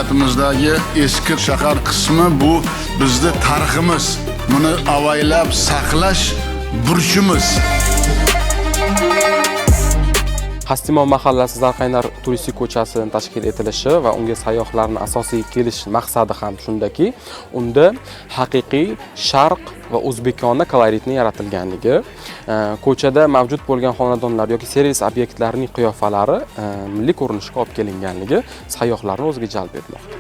hayotimizdagi eski shahar qismi bu bizning tariximiz. Buni avaylab saqlash burchimiz. Hastimon mahallasi Zarqaynar turistik ko'chasining tashkil etilishi va unga sayyohlarning asosiy kelish maqsadi ham shundaki, unda haqiqiy sharq va o'zbekona koloritni yaratilganligi, ko'chada mavjud bo'lgan xonadonlar yoki servis obyektlarining qiyofalari milliy ko'rinishga olib kelinganligi sayyohlarni o'ziga jalb etmoqda.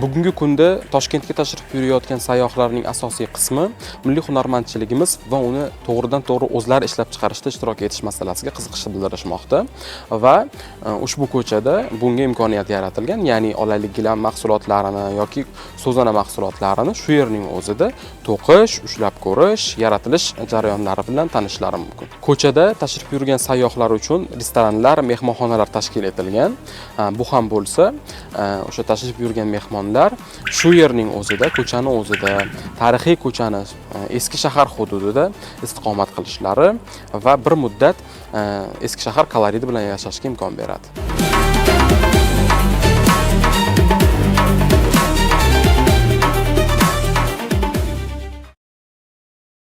Bugungi kunda Toshkentga tashrif buyurayotgan sayyohlarning asosiy qismi milliy hunarmandchiligimiz va uni to'g'ridan-to'g'ri o'zlari ishlab chiqarishda ishtirok etish masalasiga qiziqish bildirishmoqda va ushbu ko'chada bunga imkoniyat yaratilgan, ya'ni olaylik gilam mahsulotlarini yoki so'zana mahsulotlarini shu yerning o'zida to'qish, ushlab ko'rish, yaratilish jarayonlari bilan tanishlari mumkin. Ko'chada tashrif buyurgan sayyohlar uchun restoranlar, mehmonxonalar tashkil etilgan. Bu ham bo'lsa, o'sha tashrif buyurgan mehmonlar shu yerning o'zida, ko'chani o'zida, tarixiy ko'chani eski shahar hududida istiqomat qilishlari va bir muddat eski shahar koloriti bilan yashashga imkon beradi.